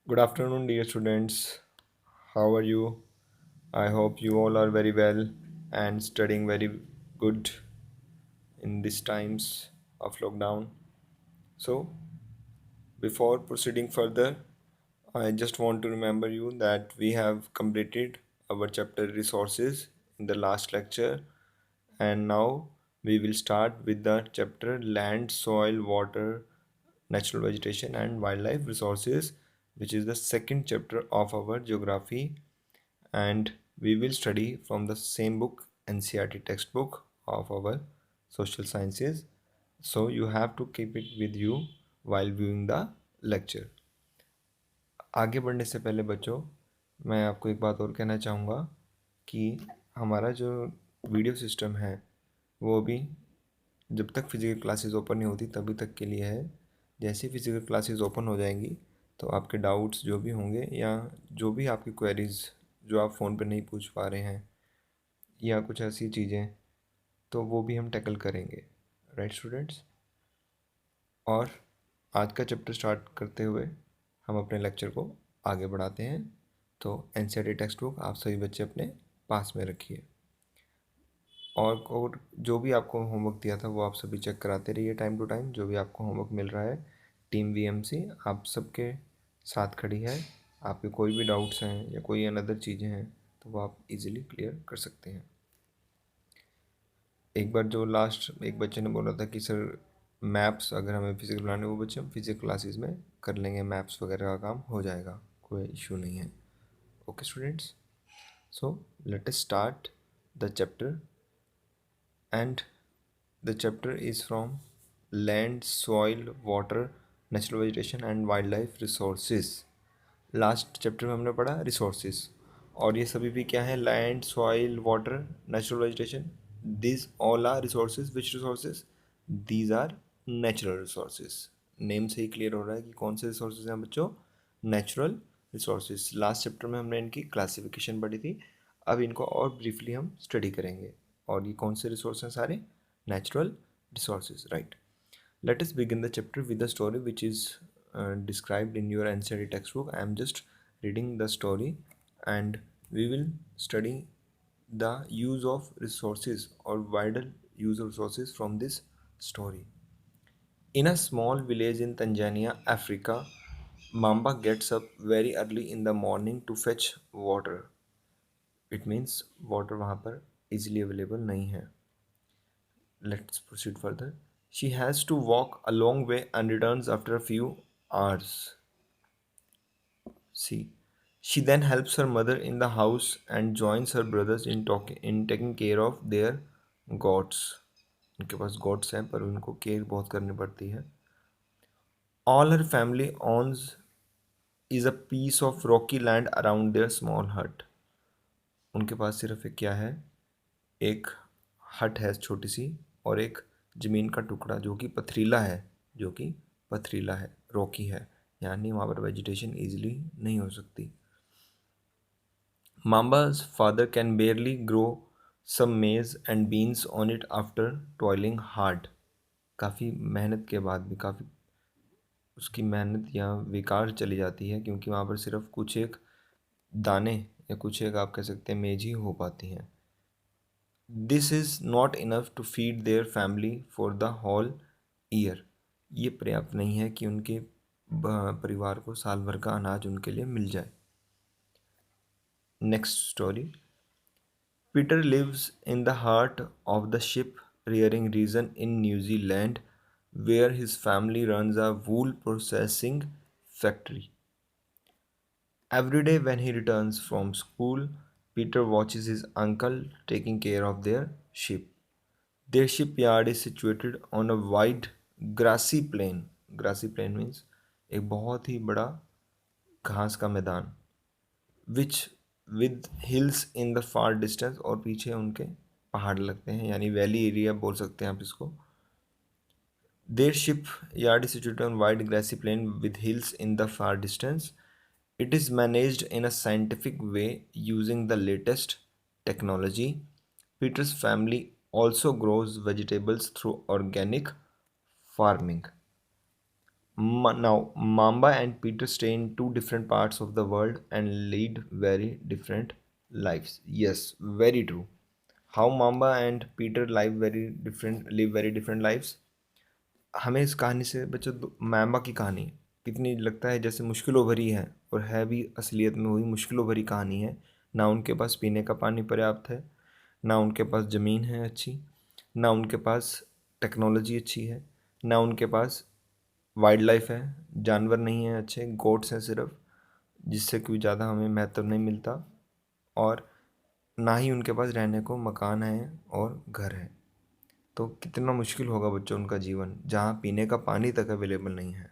Good afternoon, dear students. How are you? I hope you all are very well and studying very good in these times of lockdown. So, before proceeding further, I just want to remember you that we have completed our chapter resources in the last lecture, and now we will start with the chapter land, soil, water, natural vegetation, and wildlife resources, which is the second chapter of our geography, and we will study from the same book, NCERT textbook of our social sciences. So you have to keep it with you while viewing the lecture. आगे बढ़ने से पहले बच्चों, मैं आपको एक बात और कहना चाहूँगा कि हमारा जो वीडियो सिस्टम है वो अभी जब तक फिज़िकल क्लासेस ओपन नहीं होती तभी तक के लिए है। जैसे ही फिज़िकल क्लासेस ओपन हो जाएंगी तो आपके डाउट्स जो भी होंगे या जो भी आपकी क्वेरीज जो आप फ़ोन पर नहीं पूछ पा रहे हैं या कुछ ऐसी चीज़ें, तो वो भी हम टैकल करेंगे। Right students? और आज का चैप्टर स्टार्ट करते हुए हम अपने लेक्चर को आगे बढ़ाते हैं। तो एनसीईआरटी टेक्स्ट बुक आप सभी बच्चे अपने पास में रखिए, और जो भी आपको होमवर्क दिया था वो आप सभी चेक कराते रहिए टाइम टू टाइम। जो भी आपको होमवर्क मिल रहा है, टीम वीएमसी आप सबके साथ खड़ी है। आपके कोई भी डाउट्स हैं या कोई अनदर चीज़ें हैं तो वो आप इजीली क्लियर कर सकते हैं। एक बार जो लास्ट एक बच्चे ने बोला था कि सर मैप्स अगर हमें फिजिकल बनाने, वो बच्चे हम फिजिक्स क्लासेस में कर लेंगे, मैप्स वगैरह का काम हो जाएगा, कोई इशू नहीं है। Okay students, so let us start the chapter, and the chapter is from land, soil, water, natural vegetation and wild life resources. Last chapter में हमने पढ़ा रिसोर्सेज, और ये सभी भी क्या है? Land, soil, water, natural vegetation. This all are resources. Which resources? These are natural resources. Name से ही क्लियर हो रहा है कि कौन से रिसोर्सेज हैं बच्चों? Natural resources. लास्ट चैप्टर में हमने इनकी क्लासिफिकेशन पढ़ी थी, अब इनको और ब्रीफली हम स्टडी करेंगे। और ये कौन से रिसोर्स हैं? सारे natural resources, right. Let us begin the chapter with the story which is described in your NCERT textbook. I am just reading the story, and we will study the use of resources or wider use of resources from this story. In a small village in Tanzania, Africa, Mamba gets up very early in the morning to fetch water. It means water वहाँ पर easily available नहीं है. Let's proceed further. She has to walk a long way and returns after a few hours. See, she then helps her mother in the house and joins her brothers in taking care of their goats. उनके पास goats हैं पर उनको care बहुत करनी पड़ती है. All her family owns is a piece of rocky land around their small hut. उनके पास सिर्फ एक क्या है? एक हट है छोटी सी, और एक ज़मीन का टुकड़ा जो कि पथरीला है, जो कि पथरीला है, रॉकी है, यानी वहाँ पर वेजिटेशन ईजिली नहीं हो सकती. Mamba's father can barely grow some maize and beans on it after toiling hard. काफ़ी मेहनत के बाद भी काफ़ी उसकी मेहनत या बेकार चली जाती है, क्योंकि वहाँ पर सिर्फ कुछ एक दाने या कुछ एक आप कह सकते हैं मेज ही हो पाती हैं. This is not enough to feed their family for the whole year. ये पर्याप्त नहीं है कि उनके परिवार को साल भर का अनाज उनके लिए मिल जाए. Next story. Peter lives in the heart of the sheep rearing region in New Zealand, where his family runs a wool processing factory. Every day when he returns from school, Peter watches his uncle taking care of their ship. Their shipyard is situated on a wide grassy plain. Grassy plain means एक बहुत ही बड़ा घास का मैदान. Which with hills in the far distance, और पीछे उनके पहाड़ लगते हैं, यानी वैली एरिया बोल सकते हैं आप इसको. Their shipyard is situated on wide grassy plain with hills in the far distance. It is managed in a scientific way using the latest technology. Peter's family also grows vegetables through organic farming. Now, Mamba and Peter stay in two different parts of the world and lead very different lives. Yes, very true. How Mamba and Peter live very different lives. हमें इस कहानी से बच्चों mamba की कहानी कितनी लगता है जैसे मुश्किलों भरी है, और है भी असलियत में वही मुश्किलों भरी कहानी है। ना उनके पास पीने का पानी पर्याप्त है, ना उनके पास ज़मीन है अच्छी, ना उनके पास टेक्नोलॉजी अच्छी है, ना उनके पास वाइल्ड लाइफ है, जानवर नहीं हैं अच्छे, गोट्स हैं सिर्फ, जिससे कोई ज़्यादा हमें महत्व नहीं मिलता, और ना ही उनके पास रहने को मकान है और घर है। तो कितना मुश्किल होगा बच्चों उनका जीवन, जहाँ पीने का पानी तक अवेलेबल नहीं है।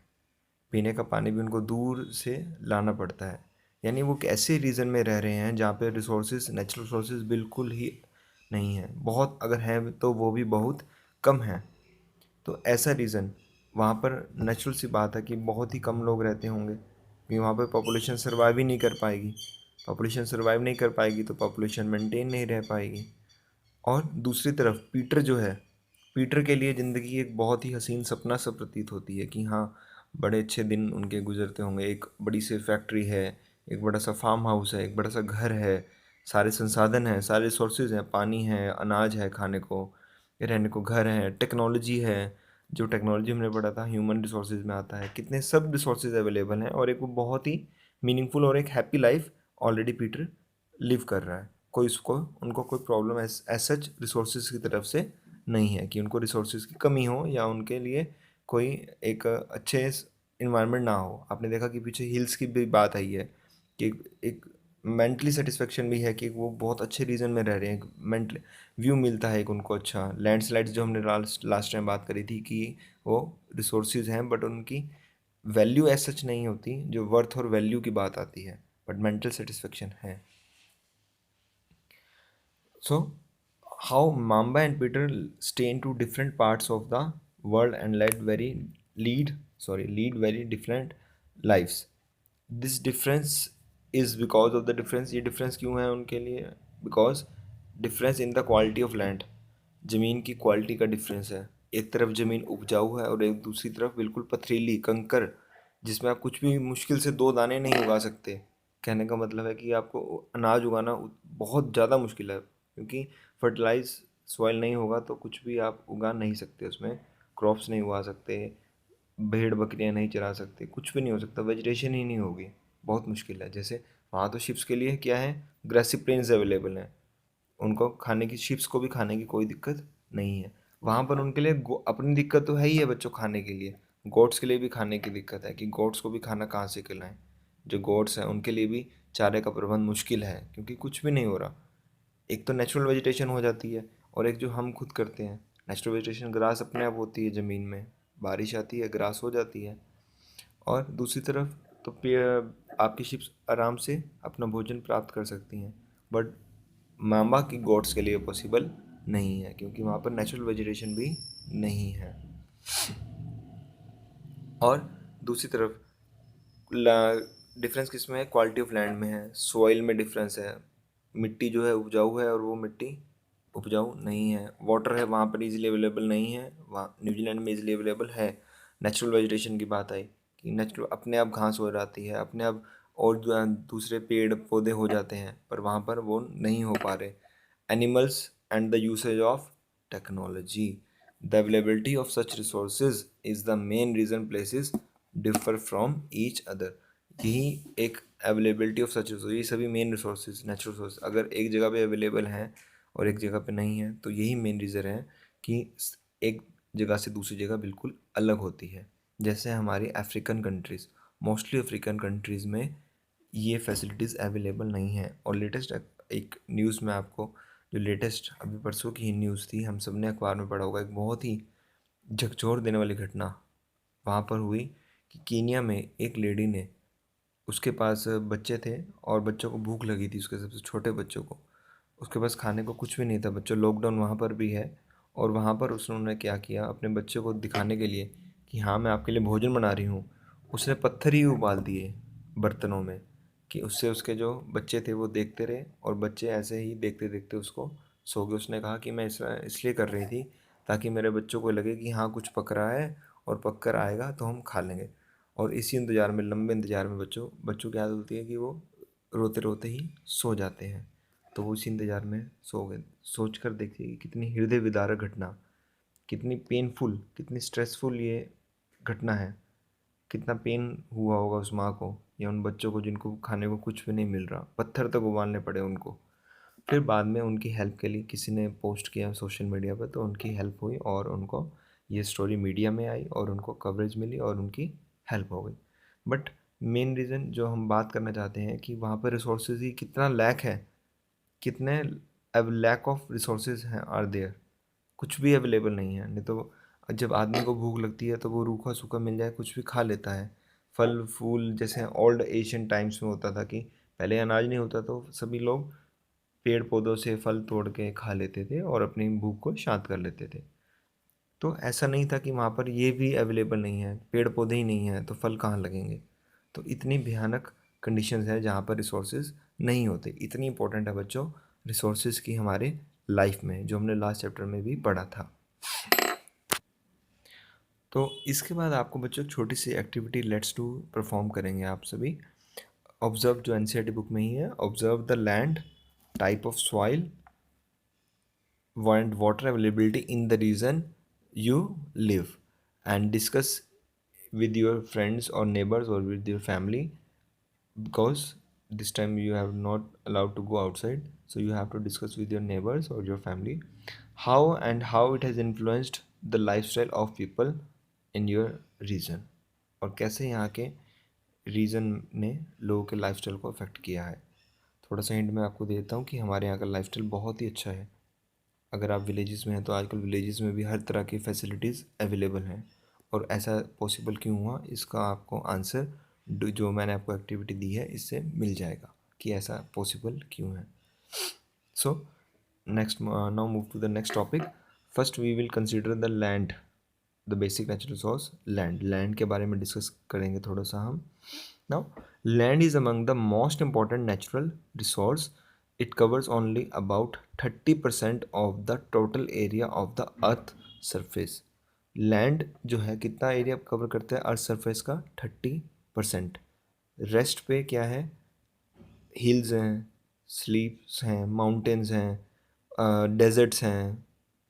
पीने का पानी भी उनको दूर से लाना पड़ता है। यानी वो एक ऐसे रीजन में रह रहे हैं जहाँ पे रिसोर्सेज, नेचुरल रिसोर्सेज बिल्कुल ही नहीं है, बहुत अगर है तो वो भी बहुत कम है। तो ऐसा रीज़न, वहाँ पर नेचुरल सी बात है कि बहुत ही कम लोग रहते होंगे, क्योंकि वहाँ पर पॉपुलेशन सर्वाइव ही नहीं कर पाएगी। पॉपुलेशन सर्वाइव नहीं कर पाएगी तो पॉपुलेशन मेंटेन नहीं रह पाएगी। और दूसरी तरफ पीटर जो है, पीटर के लिए ज़िंदगी एक बहुत ही हसीन सपना सा प्रतीत होती है कि हाँ, बड़े अच्छे दिन उनके गुजरते होंगे। एक बड़ी सी फैक्ट्री है, एक बड़ा सा फार्म हाउस है, एक बड़ा सा घर है, सारे संसाधन हैं, सारे रिसोर्सेज हैं, पानी है, अनाज है खाने को, रहने को घर है, टेक्नोलॉजी है। जो टेक्नोलॉजी हमने पढ़ा था ह्यूमन रिसोर्सेज में आता है, कितने सब रिसोर्सेज अवेलेबल हैं, और एक वो बहुत ही मीनिंगफुल और एक happy life already Peter live कर रहा है। कोई उसको उनको कोई प्रॉब्लम एज सच रिसोर्सेज की तरफ से नहीं है कि उनको रिसोर्सेज की कमी हो या उनके लिए कोई एक अच्छे इन्वायरमेंट ना हो। आपने देखा कि पीछे हिल्स की भी बात आई है कि एक मेंटली सेटिस्फेक्शन भी है कि वो बहुत अच्छे रीजन में रह रहे हैं, मेंटल व्यू मिलता है एक उनको अच्छा। लैंडस्लाइड्स जो हमने लास्ट टाइम बात करी थी कि वो रिसोर्सेज हैं बट उनकी वैल्यू एज सच नहीं होती, जो वर्थ और वैल्यू की बात आती है, बट मेंटल सेटिस्फेक्शन है। So, how Mamba and Peter stay into different parts of the world and lead very different lives. This difference is because of the difference. ये difference क्यों है उनके लिए? Because difference in the quality of land. ज़मीन की quality का difference है। एक तरफ ज़मीन उपजाऊ है और एक दूसरी तरफ बिल्कुल पथरीली कंकर, जिसमें आप कुछ भी मुश्किल से दो दाने नहीं उगा सकते। कहने का मतलब है कि आपको अनाज उगाना बहुत ज़्यादा मुश्किल है, क्योंकि फर्टिलाइज सॉइल नहीं होगा तो कुछ भी आप उगा नहीं सकते, उसमें क्रॉप्स नहीं उगा सकते, भेड़ बकरियां नहीं चरा सकते, कुछ भी नहीं हो सकता, वेजिटेशन ही नहीं होगी, बहुत मुश्किल है। जैसे वहाँ तो शिप्स के लिए क्या है, ग्रासी प्लेन्स अवेलेबल हैं, उनको खाने की, शिप्स को भी खाने की कोई दिक्कत नहीं है। वहाँ पर उनके लिए अपनी दिक्कत तो है ही है बच्चों, खाने के लिए गोट्स के लिए भी खाने की दिक्कत है कि गोट्स को भी खाना कहाँ से खिलाएं। जो गोट्स हैं उनके लिए भी चारे का प्रबंध मुश्किल है, क्योंकि कुछ भी नहीं हो रहा। एक तो नेचुरल वेजिटेशन हो जाती है, और एक जो हम खुद करते हैं नेचुरल वेजिटेशन, ग्रास अपने आप होती है ज़मीन में, बारिश आती है ग्रास हो जाती है। और दूसरी तरफ तो पेड़, आपकी शिप्स आराम से अपना भोजन प्राप्त कर सकती हैं, बट मामा की गोड्स के लिए पॉसिबल नहीं है, क्योंकि वहाँ पर नेचुरल वेजिटेशन भी नहीं है। और दूसरी तरफ डिफरेंस किस में है, क्वालिटी ऑफ लैंड में है, सॉइल में डिफरेंस है। मिट्टी जो है उपजाऊ है और वो मिट्टी उपजाऊ नहीं है। वाटर है वहाँ पर इजीली अवेलेबल नहीं है, वहाँ न्यूजीलैंड में इजीली अवेलेबल है। नेचुरल वेजिटेशन की बात आई कि नेचुरल अपने आप घास हो जाती है, अपने आप, और दूसरे पेड़ पौधे हो जाते हैं, पर वहाँ पर वो नहीं हो पा रहे। Animals and the usage of technology, the availability of such resources is the main reason places differ from each other. यही एक अवेलेबिलिटी ऑफ सच रिसोर्स, ये सभी मेन रिसोर्सेज, नेचुरल रिसोर्स अगर एक जगह पे अवेलेबल हैं और एक जगह पे नहीं है, तो यही मेन रीज़न है कि एक जगह से दूसरी जगह बिल्कुल अलग होती है। जैसे हमारी African countries, mostly African countries में ये फैसिलिटीज़ अवेलेबल नहीं हैं। और लेटेस्ट एक न्यूज़ में आपको, जो लेटेस्ट अभी परसों की ही न्यूज़ थी, हम सब ने अखबार में पढ़ा होगा, एक बहुत ही झकझोर देने वाली घटना वहाँ पर हुई कि कीनिया में एक लेडी ने, उसके पास बच्चे थे और बच्चों को भूख लगी थी, उसके सबसे छोटे बच्चों को, उसके पास खाने को कुछ भी नहीं था। बच्चों, लॉकडाउन वहाँ पर भी है, और वहाँ पर उसने क्या किया, अपने बच्चों को दिखाने के लिए कि हाँ मैं आपके लिए भोजन बना रही हूँ, उसने पत्थर ही उबाल दिए बर्तनों में, कि उससे उसके जो बच्चे थे वो देखते रहे, और बच्चे ऐसे ही देखते देखते उसको सो गए। उसने कहा कि मैं इसलिए कर रही थी ताकि मेरे बच्चों को लगे कि हाँ कुछ पक रहा है, और पक कर आएगा तो हम खा लेंगे। और इसी इंतज़ार में, लंबे इंतज़ार में बच्चों की आदत होती है कि वो रोते रोते ही सो जाते हैं। तो वो इसी इंतज़ार में सो गए। सोच कर देखिए कि कितनी हृदय विदारक घटना, कितनी पेनफुल, कितनी स्ट्रेसफुल ये घटना है। कितना पेन हुआ होगा उस माँ को या उन बच्चों को जिनको खाने को कुछ भी नहीं मिल रहा, पत्थर तक उबालने पड़े उनको। फिर बाद में उनकी हेल्प के लिए किसी ने पोस्ट किया सोशल मीडिया पर, तो उनकी हेल्प हुई और उनको ये स्टोरी मीडिया में आई और उनको कवरेज मिली और उनकी हेल्प हो गई। बट मेन रीज़न जो हम बात करना चाहते हैं कि वहाँ पर रिसोर्सेज ही कितना लैक है, कितने अब लैक ऑफ रिसोर्सेज हैं आर देयर, कुछ भी अवेलेबल नहीं है। नहीं तो जब आदमी को भूख लगती है तो वो रूखा सूखा मिल जाए कुछ भी खा लेता है। फल फूल, जैसे ओल्ड एशियन टाइम्स में होता था कि पहले अनाज नहीं होता तो सभी लोग पेड़ पौधों से फल तोड़ के खा लेते थे और अपनी भूख को शांत कर लेते थे। तो ऐसा नहीं था कि वहाँ पर ये भी अवेलेबल नहीं है, पेड़ पौधे ही नहीं हैं तो फल कहाँ लगेंगे। तो इतनी भयानक कंडीशंस हैं जहाँ पर रिसोर्सेज नहीं होते। इतनी इंपॉर्टेंट है बच्चों रिसोर्सेज की हमारे लाइफ में, जो हमने लास्ट चैप्टर में भी पढ़ा था। तो इसके बाद आपको बच्चों छोटी सी एक्टिविटी लेट्स डू परफॉर्म करेंगे आप सभी। ऑब्जर्व, जो एनसीईआरटी बुक में ही है, observe the land, type of soil and water availability in the region you live, and discuss with your friends or neighbors or with your family, because this time you have not allowed to go outside, so you have to discuss with your neighbors or your family how it has influenced the lifestyle of people in your region, और कैसे यहाँ के reason ने लोगों के lifestyle को affect किया है। थोड़ा सा हिंट मैं आपको देता हूँ कि हमारे यहाँ का लाइफस्टाइल बहुत ही अच्छा है। अगर आप विलेजेस में हैं तो आजकल विलेजेस में भी हर तरह की फैसिलिटीज़ अवेलेबल हैं। और ऐसा पॉसिबल क्यों हुआ, इसका आपको आंसर जो मैंने आपको एक्टिविटी दी है इससे मिल जाएगा कि ऐसा पॉसिबल क्यों है। So next, now move to the next topic. First we will consider the land, the basic natural resource land के बारे में डिस्कस करेंगे थोड़ा सा हम। Now land is among the most important natural resource. It covers only about 30% of the total area of the earth surface. Land जो है कितना एरिया कवर करता है अर्थ सरफेस का? 30%। रेस्ट पे क्या है? हिल्स हैं, स्लीप्स हैं, माउंटेन्स हैं, डेजर्ट्स हैं,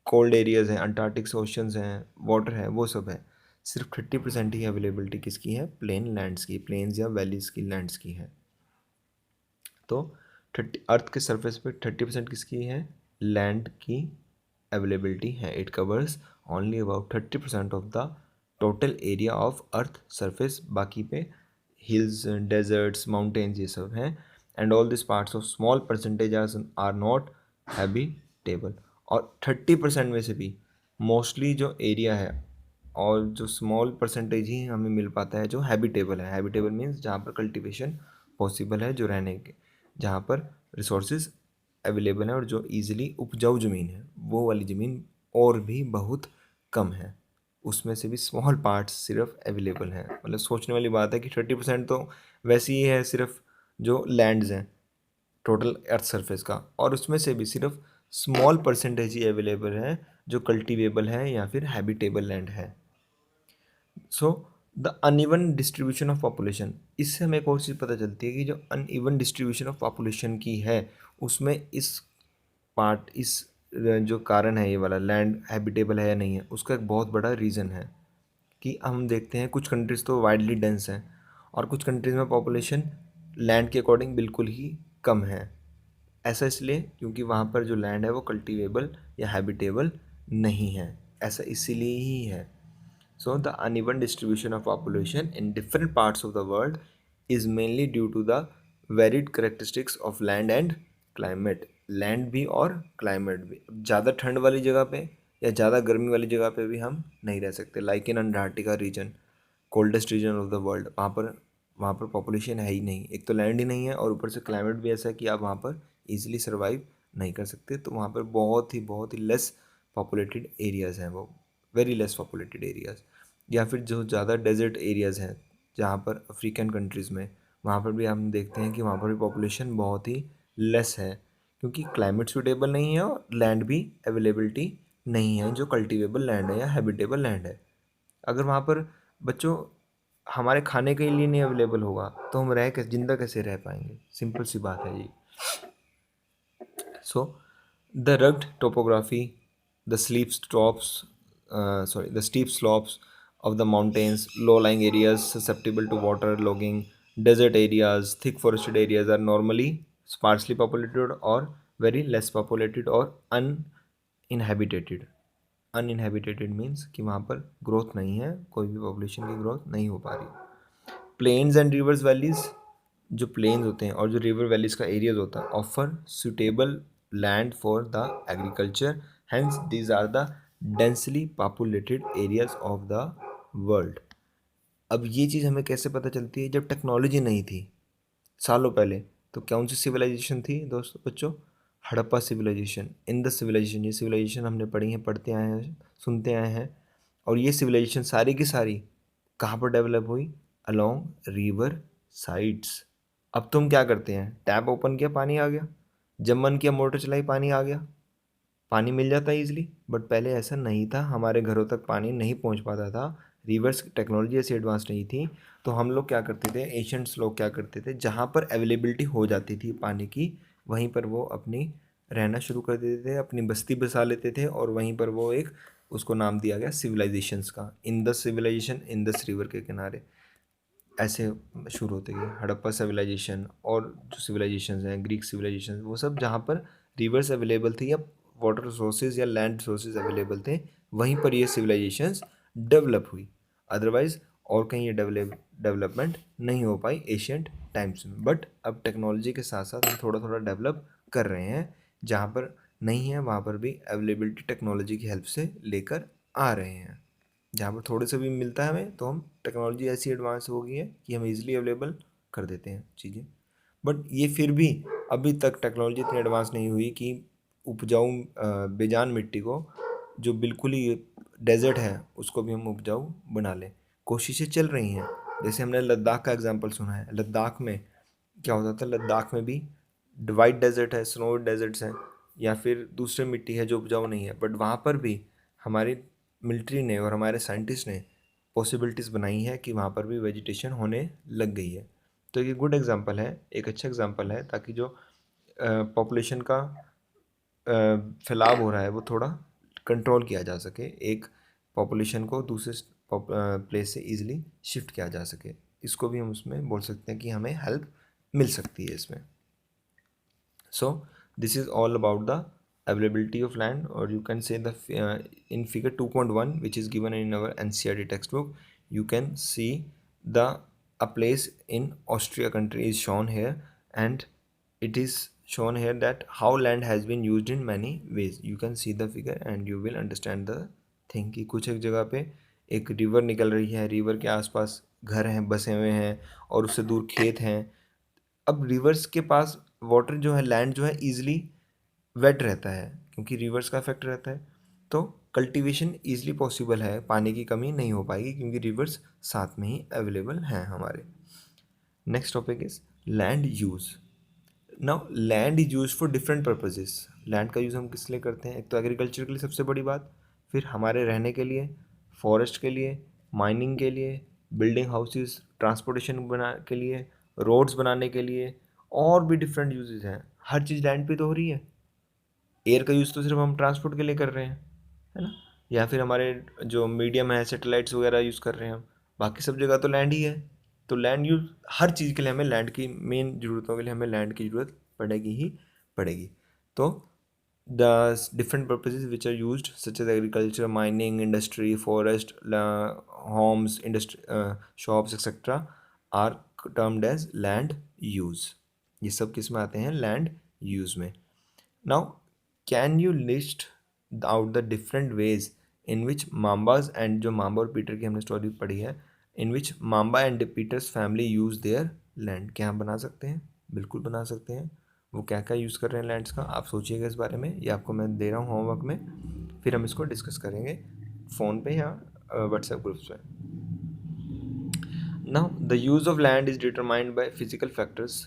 कोल्ड एरियाज़ हैं, अंटार्कटिक ओशंस हैं, वाटर है, वो सब है। सिर्फ 30% ही अवेलेबिलिटी किसकी है? प्लेन लैंड्स की, प्लेन्स या वैलीज़ की लैंड्स की है। तो 30 अर्थ के सरफेस पे 30% किसकी है? लैंड की अवेलेबिलिटी है। It covers only about 30% of the total area of earth surface. बाकी पे हिल्स, डेजर्ट्स, माउंटेन्स ये सब हैं। And all this parts of small percentage are not habitable. और 30% में से भी मोस्टली जो एरिया है और जो स्मॉल परसेंटेज ही हमें मिल पाता है जो हैबिटेबल है। हैबिटेबल मीन्स जहाँ पर कल्टीवेशन पॉसिबल है, जो रहने के, जहाँ पर रिसोर्सेज अवेलेबल हैं और जो ईजिली उपजाऊ ज़मीन है, वो वाली ज़मीन और भी बहुत कम है। उसमें से भी स्मॉल पार्ट्स सिर्फ अवेलेबल हैं। मतलब सोचने वाली बात है कि 30% तो वैसे ही है सिर्फ जो लैंड्स हैं टोटल अर्थ सरफेस का, और उसमें से भी सिर्फ स्मॉल परसेंटेज ही अवेलेबल है जो कल्टीवेबल है या फिर हैबिटेबल लैंड है। So the uneven distribution of population, इससे हमें एक और चीज़ पता चलती है कि जो अनइवन डिस्ट्रीब्यूशन ऑफ पॉपुलेशन की है उसमें इस जो कारण है ये वाला लैंड हैबिटेबल है या नहीं है, उसका एक बहुत बड़ा रीज़न है कि हम देखते हैं कुछ कंट्रीज़ तो वाइडली डेंस हैं और कुछ कंट्रीज़ में पॉपुलेशन लैंड के अकॉर्डिंग बिल्कुल ही कम है। ऐसा इसलिए क्योंकि वहाँ पर जो लैंड है वो कल्टीवेबल या हैबिटेबल नहीं है। ऐसा इसीलिए ही है। So the uneven distribution of population in different parts of the world is mainly due to the varied characteristics of land and climate. Land भी और क्लाइमेट भी। ज़्यादा ठंड वाली जगह पे या ज़्यादा गर्मी वाली जगह पे भी हम नहीं रह सकते। Like in Antarctica region, coldest region of the world, वहाँ पर पॉपुलेशन है ही नहीं। एक तो लैंड ही नहीं है और ऊपर से क्लाइमेट भी ऐसा है कि आप वहाँ पर ईजिली सर्वाइव नहीं कर सकते। तो वहाँ पर बहुत ही लेस पॉपुलेटेड एरियाज़ हैं, वो वेरी लेस पॉपुलेटेड एरियाज़। या फिर जो ज़्यादा डेजर्ट एरियाज़ हैं जहाँ पर अफ्रीकन कंट्रीज़ में, वहाँ पर भी हम देखते हैं कि वहाँ पर भी पॉपुलेशन बहुत ही लेस है क्योंकि क्लाइमेट सूटेबल नहीं है और लैंड भी अवेलेबिलिटी नहीं है जो कल्टीवेबल लैंड है या हैबिटेबल लैंड है। अगर वहाँ पर बच्चों हमारे खाने के लिए नहीं अवेलेबल होगा तो हम जिंदा कैसे रह पाएंगे? सिंपल सी बात है जी। So, the rugged topography, the the steep slopes of the mountains, low-lying areas susceptible to water logging, desert areas, thick forested areas are normally sparsely populated or very less populated or uninhabited. Uninhabited means कि वहाँ पर growth नहीं है, कोई भी population की growth नहीं हो पा रही। प्लेन्स एंड रिवर्स वैलीज, जो प्लेन्स होते हैं और जो रिवर वैलीज का एरियाज होता है, offer suitable land for the agriculture, hence these are the densely populated areas of the world. अब ये चीज़ हमें कैसे पता चलती है? जब टेक्नोलॉजी नहीं थी सालों पहले, तो कौन सी सिविलाइजेशन थी दोस्तों बच्चों? Harappa civilisation. In the civilisation, ये सिविलाइजेशन हमने पढ़ी है, पढ़ते आए हैं, सुनते आए हैं। और ये सिविलाइजेशन सारी की सारी कहाँ पर डेवलप हुई? Along river sides. अब तुम क्या करते हैं? टैप ओपन किया, पानी आ गया। जब मन किया मोटर चलाई, पानी आ गया। पानी मिल जाता है ईजिली, बट पहले ऐसा नहीं था, हमारे घरों तक पानी नहीं पहुंच पाता था। रिवर्स टेक्नोलॉजी ऐसी एडवांस नहीं थी, तो हम लोग क्या करते थे, एशियंट्स लोग क्या करते थे, जहाँ पर अवेलेबिलिटी हो जाती थी पानी की, वहीं पर वो अपनी रहना शुरू कर देते थे, अपनी बस्ती बसा लेते थे, और वहीं पर वो एक उसको नाम दिया गया सिविलाइजेशंस का। इंदस सिविलाइजेशन, इंदस रिवर के किनारे ऐसे शुरू होते गए हड़प्पा सिविलाइजेशन। और जो सिविलाइजेशन हैं, ग्रीक सिविलाइजेशन, वो सब जहाँ पर रिवर्स अवेलेबल थी या वाटर सोर्सेज या लैंड सोर्सेज अवेलेबल थे, वहीं पर ये सिविलाइजेशंस डेवलप हुई। अदरवाइज और कहीं ये डेवलपमेंट नहीं हो पाई एशियंट टाइम्स में। बट अब टेक्नोलॉजी के साथ साथ हम थोड़ा थोड़ा डेवलप कर रहे हैं, जहाँ पर नहीं है वहाँ पर भी अवेलेबिलिटी टेक्नोलॉजी की हेल्प से लेकर आ रहे हैं। जहाँ पर थोड़े से भी मिलता है हमें, तो हम टेक्नोलॉजी ऐसी एडवांस हो गई है कि हम इजीली अवेलेबल कर देते हैं चीज़ें। बट ये फिर भी अभी तक टेक्नोलॉजी इतनी एडवांस नहीं हुई कि उपजाऊ बेजान मिट्टी को, जो बिल्कुल ही डेजर्ट है, उसको भी हम उपजाऊ बना लें। कोशिशें चल रही हैं। जैसे हमने लद्दाख का एग्जांपल सुना है। लद्दाख में क्या होता था? लद्दाख में भी वाइट डेजर्ट है, स्नो डेजर्ट्स हैं, या फिर दूसरे मिट्टी है जो उपजाऊ नहीं है, बट वहाँ पर भी हमारी मिलिट्री ने और हमारे साइंटिस्ट ने पॉसिबिलिटीज़ बनाई है कि वहाँ पर भी वेजिटेशन होने लग गई है। तो ये गुड एग्जांपल है, एक अच्छा एग्जांपल है, ताकि जो पॉपुलेशन का फैलाव हो रहा है वो थोड़ा कंट्रोल किया जा सके, एक पॉपुलेशन को दूसरे प्लेस से इजीली शिफ्ट किया जा सके। इसको भी हम उसमें बोल सकते हैं कि हमें हेल्प मिल सकती है इसमें। So this is all about the availability of land, or you can say the in figure 2.1, which is given in our NCERT textbook, you can see the a place in Austria country is shown here, and it is shown here that how land has been used in many ways. You can see the figure and you will understand the thing कि कुछ एक जगह पे एक river निकल रही है, river के आसपास घर हैं बसे हुए हैं, और उससे दूर खेत हैं। अब रिवर्स के पास वाटर जो है, लैंड जो है, ईजिली वेट रहता है, क्योंकि रिवर्स का इफेक्ट रहता है, तो कल्टीवेशन ईजिली पॉसिबल है, पानी की कमी नहीं हो पाएगी, क्योंकि रिवर्स साथ में ही अवेलेबल हैं हमारे। Next topic is land use. Now land is use for different purposes. Land का यूज़ हम किस लिए करते हैं? एक तो एग्रीकल्चर के लिए सबसे बड़ी बात, फिर हमारे रहने के लिए, फॉरेस्ट के लिए, माइनिंग के लिए, बिल्डिंग हाउसेस, ट्रांसपोर्टेशन बना के लिए, रोड्स बनाने के लिए, और भी डिफरेंट यूजेस हैं। हर चीज़ लैंड पे तो हो रही है। एयर का यूज़ तो सिर्फ हम ट्रांसपोर्ट के लिए कर रहे हैं, है ना, या फिर हमारे जो मीडियम है, सैटेलाइट्स वगैरह यूज़ कर रहे हैं हम। बाकी सब जगह तो लैंड ही है। तो लैंड यूज, हर चीज़ के लिए हमें लैंड की, मेन ज़रूरतों के लिए हमें लैंड की ज़रूरत पड़ेगी ही पड़ेगी। तो the different purposes which are used such as agriculture, mining, industry, forest, homes, industry, shops etcetera are termed as land use. ये सब किस में आते हैं? लैंड यूज़ में। Now can you list out the different ways in which Mamba's and, जो Mamba और Peter की हमने स्टोरी पढ़ी है, in which Mamba and Peter's family use their land. क्या हम बना सकते हैं? बिल्कुल बना सकते हैं। वो क्या क्या यूज़ कर रहे हैं लैंड्स का, आप सोचिएगा इस बारे में। ये आपको मैं दे रहा हूँ होमवर्क में, फिर हम इसको डिस्कस करेंगे फ़ोन पे या व्हाट्सएप ग्रुप्स पे। Now the use of land is determined by physical factors.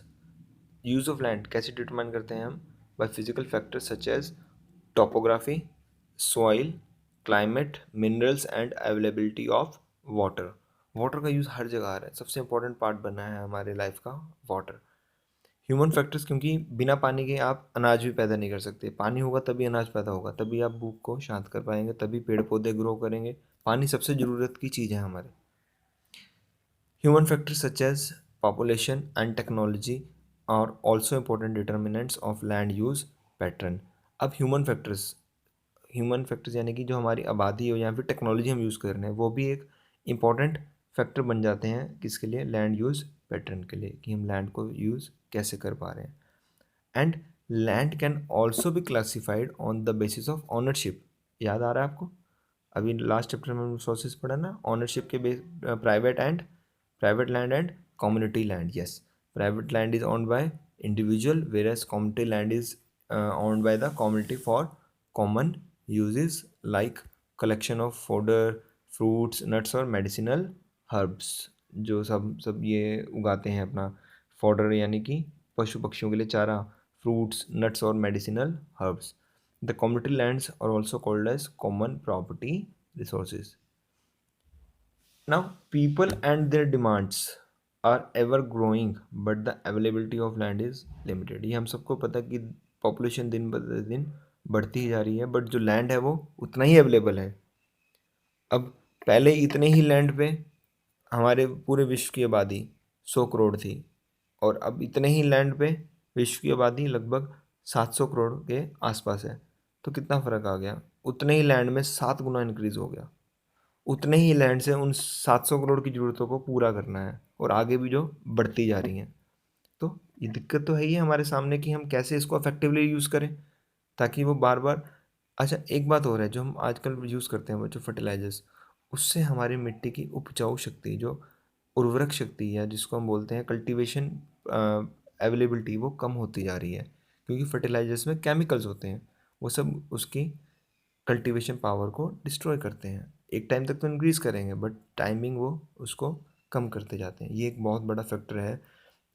Use of land कैसे डिटरमाइन करते हैं हम? By physical factors such as topography, soil, climate, minerals and availability of water. Water का use हर जगह आ रहा है, सबसे इंपॉर्टेंट पार्ट बना है हमारे लाइफ का वाटर। ह्यूमन फैक्टर्स, क्योंकि बिना पानी के आप अनाज भी पैदा नहीं कर सकते, पानी होगा तभी अनाज पैदा होगा, तभी आप भूख को शांत कर पाएंगे, तभी पेड़ पौधे ग्रो करेंगे। पानी सबसे ज़रूरत की चीज़ है हमारे। Human factors such as population and technology are also important determinants of land use pattern. अब ह्यूमन फैक्टर्स यानी कि जो हमारी आबादी हो या फिर टेक्नोलॉजी हम यूज़ कर रहे हैं, वो भी एक इम्पॉर्टेंट फैक्टर बन जाते हैं किसके लिए, लैंड यूज़ पैटर्न के लिए, कि हम लैंड को यूज़ कैसे कर पा रहे हैं। And land can also be classified on the basis of ownership. याद आ रहा है आपको, अभी लास्ट चैप्टर में हमने सोर्सेस पढ़ा ना, ऑनरशिप के base, private land and community land. Yes, private land is owned by individual whereas community land is owned by the community for common uses like collection of fodder, fruits, nuts और medicinal herbs। जो सब ये उगाते हैं अपना fodder यानी कि पशु पक्षियों के लिए चारा, फ्रूट्स, नट्स और medicinal herbs. The community lands are also called as common property resources. Now, people and their demands are ever growing, but the availability of land is limited। ये हम सबको पता है कि पॉपुलेशन दिन ब दिन बढ़ती ही जा रही है, बट जो लैंड है वो उतना ही अवेलेबल है। अब पहले इतने ही लैंड पे हमारे पूरे विश्व की आबादी 100 करोड़ थी, और अब इतने ही लैंड पे विश्व की आबादी लगभग 700 करोड़ के आसपास है। तो कितना फ़र्क आ गया, उतने ही लैंड में 7 गुना इंक्रीज़ हो गया। उतने ही लैंड से उन 700 करोड़ की ज़रूरतों को पूरा करना है, और आगे भी जो बढ़ती जा रही हैं। तो ये दिक्कत तो है ही हमारे सामने कि हम कैसे इसको अफेक्टिवली यूज़ करें ताकि वो बार बार। अच्छा, एक बात और है, जो हम आजकल यूज़ करते हैं वो जो फर्टिलाइजर्स, उससे हमारी मिट्टी की उपजाऊ शक्ति, जो उर्वरक शक्ति है जिसको हम बोलते हैं कल्टीवेशन अवेलेबिलिटी, वो कम होती जा रही है, क्योंकि फर्टिलाइजर्स में केमिकल्स होते हैं, वो सब उसकी कल्टीवेशन पावर को डिस्ट्रॉय करते हैं। एक टाइम तक तो इंक्रीज़ करेंगे, बट टाइमिंग वो उसको कम करते जाते हैं। ये एक बहुत बड़ा फैक्टर है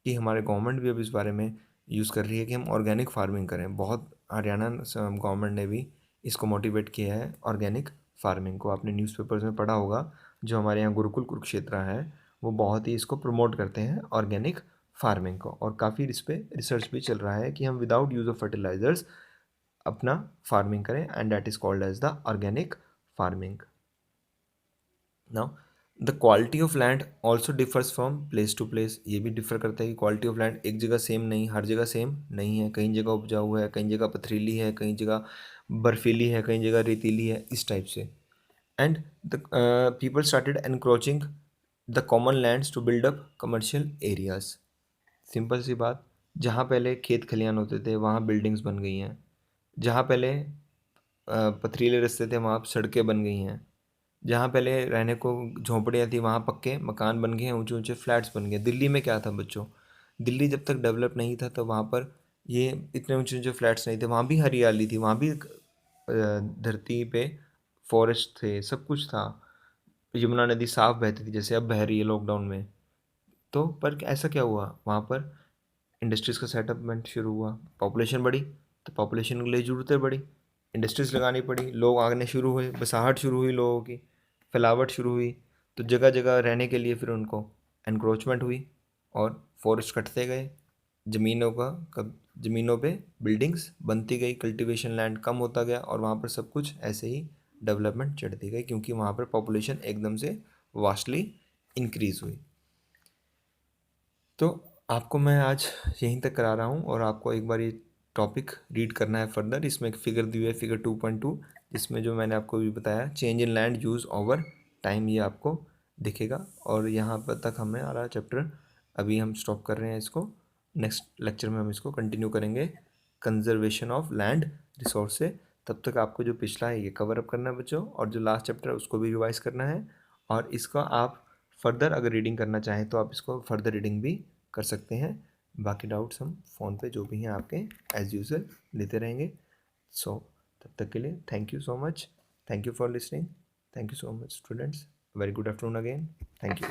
कि हमारे गवर्नमेंट भी अब इस बारे में यूज़ कर रही है कि हम ऑर्गेनिक फार्मिंग करें। बहुत हरियाणा गवर्नमेंट ने भी इसको मोटिवेट किया है, ऑर्गेनिक फार्मिंग को। आपने न्यूज़पेपर्स में पढ़ा होगा, जो हमारे यहाँ गुरुकुल कुरुक्षेत्र है वो बहुत ही इसको प्रमोट करते हैं ऑर्गेनिक फार्मिंग को, और काफ़ी इस पर रिसर्च भी चल रहा है कि हम विदाउट यूज़ ऑफ फर्टिलाइजर्स अपना फार्मिंग करें, and that is called as the organic farming. Now the quality of land also differs from place to place. ये भी डिफर करता है कि क्वालिटी ऑफ लैंड एक जगह सेम नहीं, हर जगह सेम नहीं है। कई जगह उपजाऊ है, कई जगह पथरीली है, कई जगह बर्फीली है, कई जगह रेतीली है, इस टाइप से। And the people started encroaching the common lands to build up commercial areas. Simple सी बात, जहाँ पहले खेत खलियान होते थे वहाँ बिल्डिंग्स बन गई हैं, जहाँ पहले पथरीले रास्ते थे वहाँ सड़कें बन गई हैं, जहाँ पहले रहने को झोंपड़ियाँ थी वहाँ पक्के मकान बन गए हैं, ऊंचे ऊंचे फ्लैट्स बन गए। दिल्ली में क्या था बच्चों, दिल्ली जब तक डेवलप नहीं था तो वहाँ पर ये इतने ऊंचे ऊंचे फ्लैट्स नहीं थे, वहाँ भी हरियाली थी, वहाँ भी धरती पे फॉरेस्ट थे, सब कुछ था। यमुना नदी साफ बहती थी जैसे अब बह रही है लॉकडाउन में। तो पर ऐसा क्या हुआ, वहाँ पर इंडस्ट्रीज़ का सेटअपमेंट शुरू हुआ, पॉपुलेशन बढ़ी, तो पॉपुलेशन के लिए ज़रूरतें बढ़ी, इंडस्ट्रीज़ लगानी पड़ी, लोग आने शुरू हुए, बसाहट शुरू हुई, लोगों की फैलावट शुरू हुई। तो जगह जगह रहने के लिए फिर उनको एनक्रोचमेंट हुई, और फॉरेस्ट कटते गए, ज़मीनों पे बिल्डिंग्स बनती गई, कल्टीवेशन लैंड कम होता गया, और वहाँ पर सब कुछ ऐसे ही डेवलपमेंट चढ़ती गई, क्योंकि वहाँ पर पॉपुलेशन एकदम से वास्टली इंक्रीज़ हुई। तो आपको मैं आज यहीं तक करा रहा हूँ, और आपको एक बार ये टॉपिक रीड करना है फर्दर। इसमें एक फिगर दी हुई है, फिगर 2.2, जिसमें जो मैंने आपको भी बताया change in land use over time, ये आपको दिखेगा। और यहाँ पर तक हमें आ रहा चैप्टर, अभी हम स्टॉप कर रहे हैं इसको, नेक्स्ट लेक्चर में हम इसको कंटिन्यू करेंगे, कंजर्वेशन ऑफ लैंड रिसोर्स से। तब तक आपको जो पिछला है ये कवर अप करना है बच्चों, और जो लास्ट चैप्टर है उसको भी रिवाइज करना है। और इसका आप फर्दर अगर रीडिंग करना चाहें तो आप इसको फर्दर रीडिंग भी कर सकते हैं। बाकी डाउट्स हम फ़ोन पे जो भी हैं आपके एज़ यूज़ुअल लेते रहेंगे। सो तब तक के लिए thank you so much, thank you for listening, thank you so much students, very good afternoon again, thank you.